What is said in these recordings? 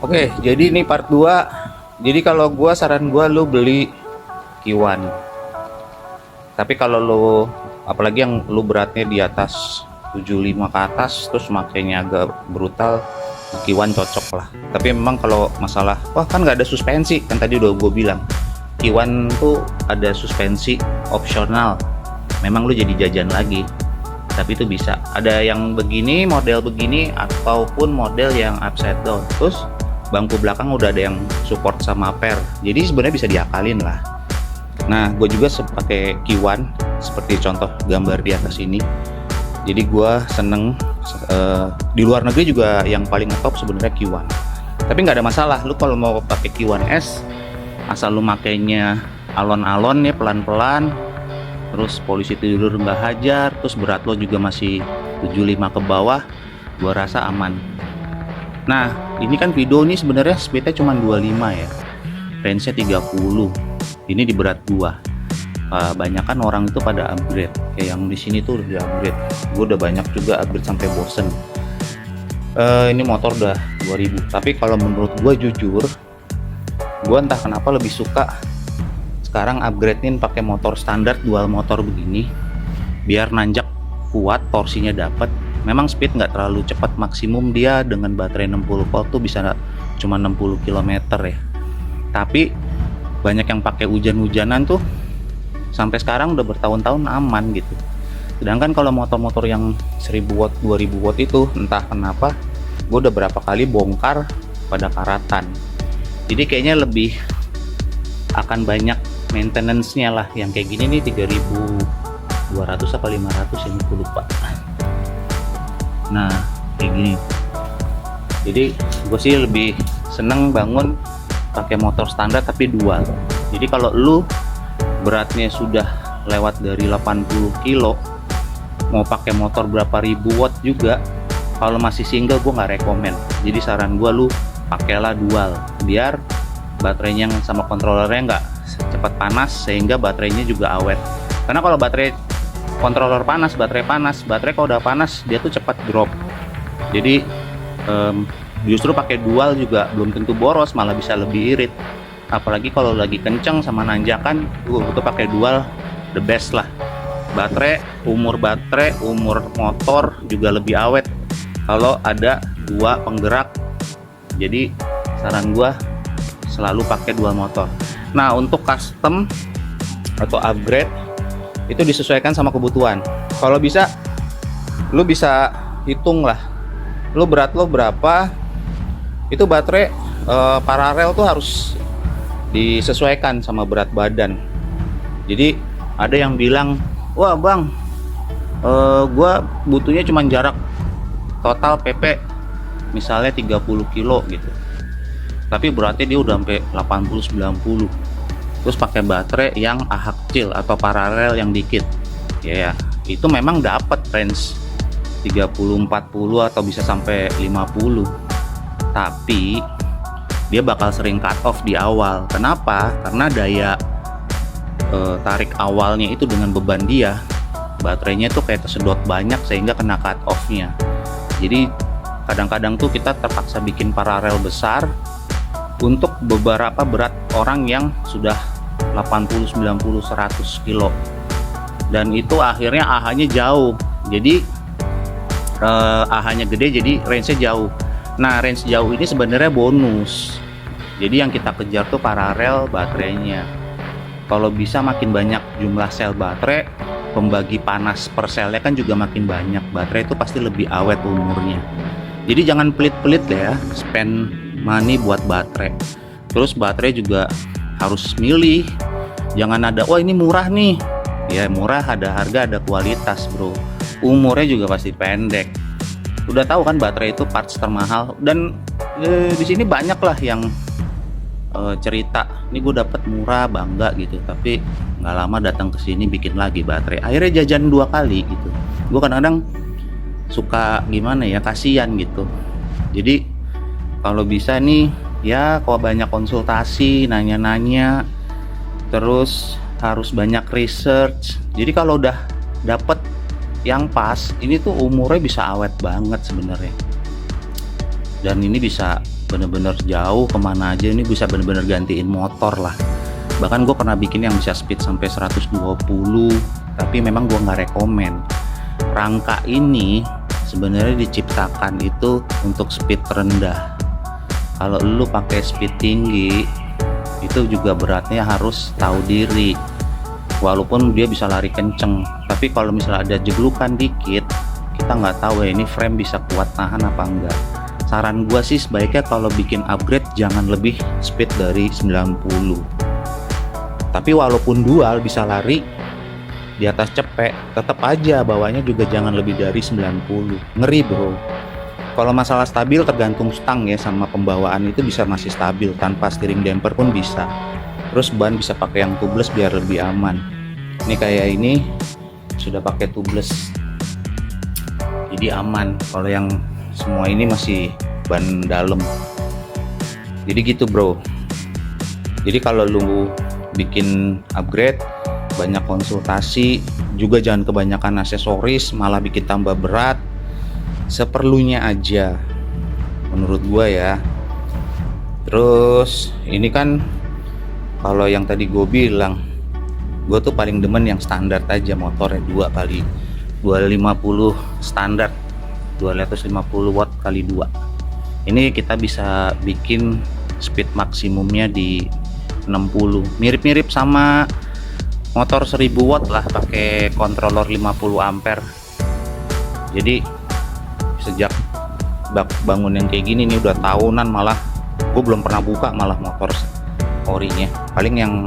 Oke, jadi ini part 2. Jadi kalau gua saran gua lu beli Kiwan. Tapi kalau lu apalagi yang lu beratnya di atas 75 ke atas terus makainya agak brutal, Kiwan cocok lah. Tapi memang kalau masalah wah kan nggak ada suspensi, kan tadi udah gue bilang Kiwan tuh ada suspensi opsional, memang lu jadi jajan lagi, tapi itu bisa ada yang begini, model begini ataupun model yang upside down. Terus bangku belakang udah ada yang support sama per, jadi sebenarnya bisa diakalin lah. Nah gue juga pakai Kiwan seperti contoh gambar di atas ini. Jadi gue seneng di luar negeri juga yang paling ngetop sebenarnya Kiwan. Tapi nggak ada masalah, lu kalau mau pakai Kiwan S asal lu makainya alon-alon ya, pelan-pelan, terus polisi tidur nggak hajar, terus berat lo juga masih 75 ke bawah, gua rasa aman. Nah ini kan video ini sebenarnya speednya cuma 25 ya, range nya 30. Ini di berat gua. Banyakan orang itu pada upgrade, kayak yang di sini tuh udah upgrade. Gue udah banyak juga upgrade sampai bosen. Ini motor udah 2000, tapi kalau menurut gue jujur, gue entah kenapa lebih suka sekarang upgradein pakai motor standar dual motor begini, biar nanjak kuat, torsinya dapat. Memang speed nggak terlalu cepat, maksimum dia dengan baterai 60 volt tuh bisa cuma 60 km ya. Tapi banyak yang pakai hujan-hujanan tuh sampai sekarang udah bertahun-tahun aman gitu. Sedangkan kalau motor-motor yang 1000 watt 2000 watt itu entah kenapa gue udah berapa kali bongkar pada karatan. Jadi kayaknya lebih akan banyak maintenance-nya lah. Yang kayak gini nih 3200 apa 500 ini gue lupa. Nah kayak gini. Jadi gue sih lebih seneng bangun pakai motor standar tapi dual. Jadi kalau lu beratnya sudah lewat dari 80 kilo, mau pakai motor berapa ribu watt juga, kalau masih single gue nggak rekomen. Jadi saran gue lu pakailah dual, biar baterainya sama kontrolernya nggak cepat panas, sehingga baterainya juga awet. Karena kalau baterai controller panas, baterai kalau udah panas dia tuh cepat drop. Jadi justru pakai dual juga belum tentu boros, malah bisa lebih irit. Apalagi kalau lagi kenceng sama nanjakan, itu pakai dual the best lah. Umur motor juga lebih awet kalau ada dua penggerak. Jadi saran gua selalu pakai dual motor. Nah untuk custom atau upgrade itu disesuaikan sama kebutuhan. Kalau bisa lu bisa hitung lah, lu berat lo berapa, itu baterai paralel tuh harus disesuaikan sama berat badan. Jadi ada yang bilang, wah bang, gua butuhnya cuma jarak total PP misalnya 30 kilo gitu, tapi beratnya dia udah sampai 80-90, terus pakai baterai yang AHA kecil atau paralel yang dikit ya, itu memang dapat range 30-40 atau bisa sampai 50, tapi dia bakal sering cut off di awal. Kenapa? Karena daya tarik awalnya itu dengan beban dia, baterainya tuh kayak tersedot banyak sehingga kena cut off-nya. Jadi kadang-kadang tuh kita terpaksa bikin paralel besar untuk beberapa berat orang yang sudah 80, 90, 100 kilo, dan itu akhirnya AHA-nya jauh. Jadi AHA-nya gede, jadi range-nya jauh. Nah range jauh ini sebenarnya bonus. Jadi yang kita kejar tuh paralel baterainya. Kalau bisa makin banyak jumlah sel baterai, pembagi panas per selnya kan juga makin banyak. Baterai itu pasti lebih awet umurnya. Jadi jangan pelit-pelit ya spend money buat baterai. Terus baterai juga harus milih. Jangan ada, oh ini murah nih. Ya murah, ada harga, ada kualitas bro. Umurnya juga pasti pendek. Udah tahu kan baterai itu parts termahal, dan di sini banyak lah yang cerita, ini gue dapet murah bangga gitu, tapi nggak lama datang ke sini bikin lagi baterai, akhirnya jajan 2 kali gitu. Gue kadang-kadang suka gimana ya, kasihan gitu. Jadi kalau bisa nih ya, kalau banyak konsultasi, nanya-nanya, terus harus banyak research. Jadi kalau udah dapet yang pas, ini tuh umurnya bisa awet banget sebenarnya. dan ini bisa bener-bener jauh kemana aja, ini bisa bener-bener gantiin motor lah. Bahkan gue pernah bikin yang bisa speed sampai 120, tapi memang gue nggak rekomen. Rangka ini sebenarnya diciptakan itu untuk speed rendah. Kalau lu pakai speed tinggi itu juga beratnya harus tahu diri, walaupun dia bisa lari kenceng, tapi kalau misalnya ada jeglukan dikit, kita nggak tahu ya ini frame bisa kuat nahan apa enggak. Saran gua sih sebaiknya kalau bikin upgrade jangan lebih speed dari 90. Tapi walaupun dual bisa lari di atas cepek, tetap aja bawahnya juga jangan lebih dari 90. Ngeri bro. Kalau masalah stabil tergantung stang ya, sama pembawaan itu bisa masih stabil tanpa steering damper pun bisa. Terus ban bisa pakai yang tubeless biar lebih aman. Ini kayak ini sudah pakai tubeless, jadi aman. Kalau yang semua ini masih ban dalam. Jadi gitu bro. Jadi kalau lu bikin upgrade, banyak konsultasi, juga jangan kebanyakan aksesoris malah bikin tambah berat. Seperlunya aja menurut gua ya. Terus ini kan kalau yang tadi gue bilang, gue tuh paling demen yang standar aja, motornya 2 kali 250 standar, 250 watt kali 2. Ini kita bisa bikin speed maksimumnya di 60, mirip-mirip sama motor 1000 watt lah, pakai controller 50 ampere. Jadi sejak bangun yang kayak gini nih udah tahunan, malah gue belum pernah buka malah motor orinya. Paling yang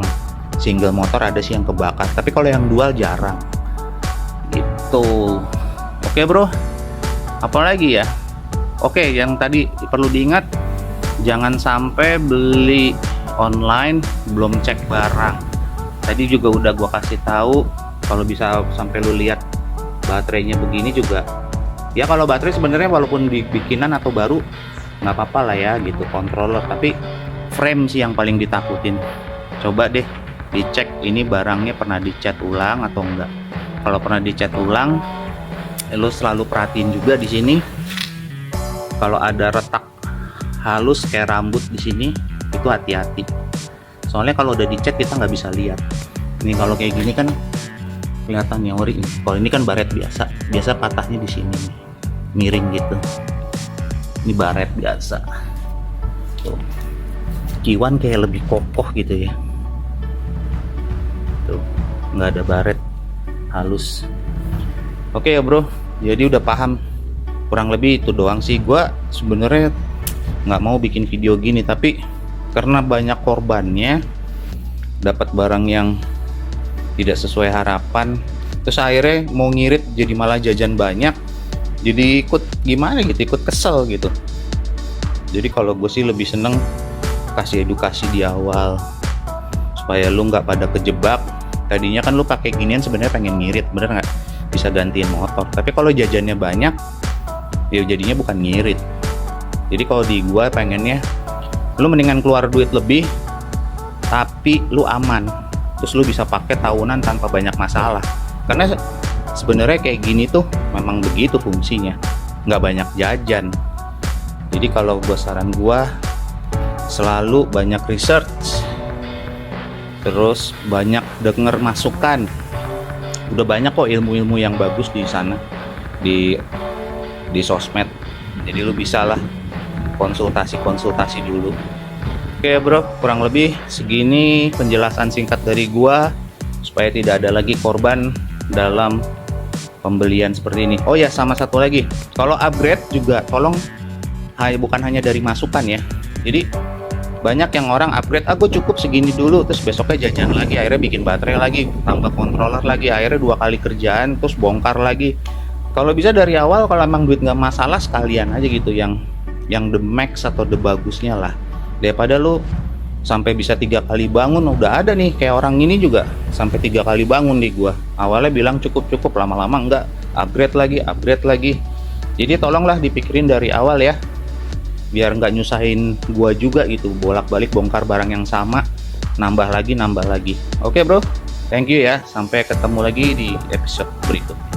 single motor ada sih yang kebakar, tapi kalau yang dual jarang gitu. Oke bro, apalagi ya? Oke, yang tadi perlu diingat, jangan sampai beli online belum cek barang. Tadi juga udah gua kasih tahu, kalau bisa sampai lu lihat baterainya begini juga ya. Kalau baterai sebenarnya walaupun bikinan atau baru nggak apa-apa lah ya gitu, controller, tapi frame sih yang paling ditakutin. Coba deh dicek ini barangnya pernah dicat ulang atau enggak. Kalau pernah dicat ulang, lo selalu perhatiin juga di sini kalau ada retak halus kayak rambut di sini, itu hati-hati. Soalnya kalau udah dicat kita nggak bisa lihat. Ini kalau kayak gini kan kelihatan yang ori. Kalau ini kan baret biasa patahnya di sini nih, miring gitu. Ini baret biasa. Tuh. Kiwan kayak lebih kokoh gitu ya. Tuh, nggak ada baret halus. Oke ya bro, jadi udah paham kurang lebih itu doang sih. Gua sebenarnya nggak mau bikin video gini, tapi karena banyak korbannya, dapat barang yang tidak sesuai harapan, terus akhirnya mau ngirit jadi malah jajan banyak, jadi ikut gimana gitu, ikut kesel gitu. Jadi kalau gue sih lebih seneng kasih edukasi di awal supaya lu nggak pada kejebak. Tadinya kan lu pakai ginian sebenarnya pengen ngirit, bener nggak, bisa gantiin motor, tapi kalau jajannya banyak ya jadinya bukan ngirit. Jadi kalau di gua pengennya lu mendingan keluar duit lebih tapi lu aman, terus lu bisa pakai tahunan tanpa banyak masalah. Karena sebenarnya kayak gini tuh memang begitu fungsinya, nggak banyak jajan. Jadi kalau gua saran gua selalu banyak research, terus banyak denger masukan. Udah banyak kok ilmu-ilmu yang bagus di sana, di sosmed. Jadi lu bisa lah konsultasi dulu. Oke bro, kurang lebih segini penjelasan singkat dari gua supaya tidak ada lagi korban dalam pembelian seperti ini. Oh ya, sama satu lagi, kalau upgrade juga tolong bukan hanya dari masukan ya. Jadi banyak yang orang upgrade, gue cukup segini dulu, terus besoknya jajan lagi, akhirnya bikin baterai lagi, tambah controller lagi, akhirnya 2 kali kerjaan, terus bongkar lagi. Kalau bisa dari awal, kalau emang duit nggak masalah, sekalian aja gitu yang the max atau the bagusnya lah, daripada lu sampai bisa 3 kali bangun. Udah ada nih kayak orang ini juga sampai 3 kali bangun di gua. Awalnya bilang cukup, lama-lama enggak, upgrade lagi. Jadi tolonglah dipikirin dari awal ya, biar nggak nyusahin gua juga gitu, bolak-balik bongkar barang yang sama, nambah lagi. Oke bro, thank you ya, sampai ketemu lagi di episode berikut.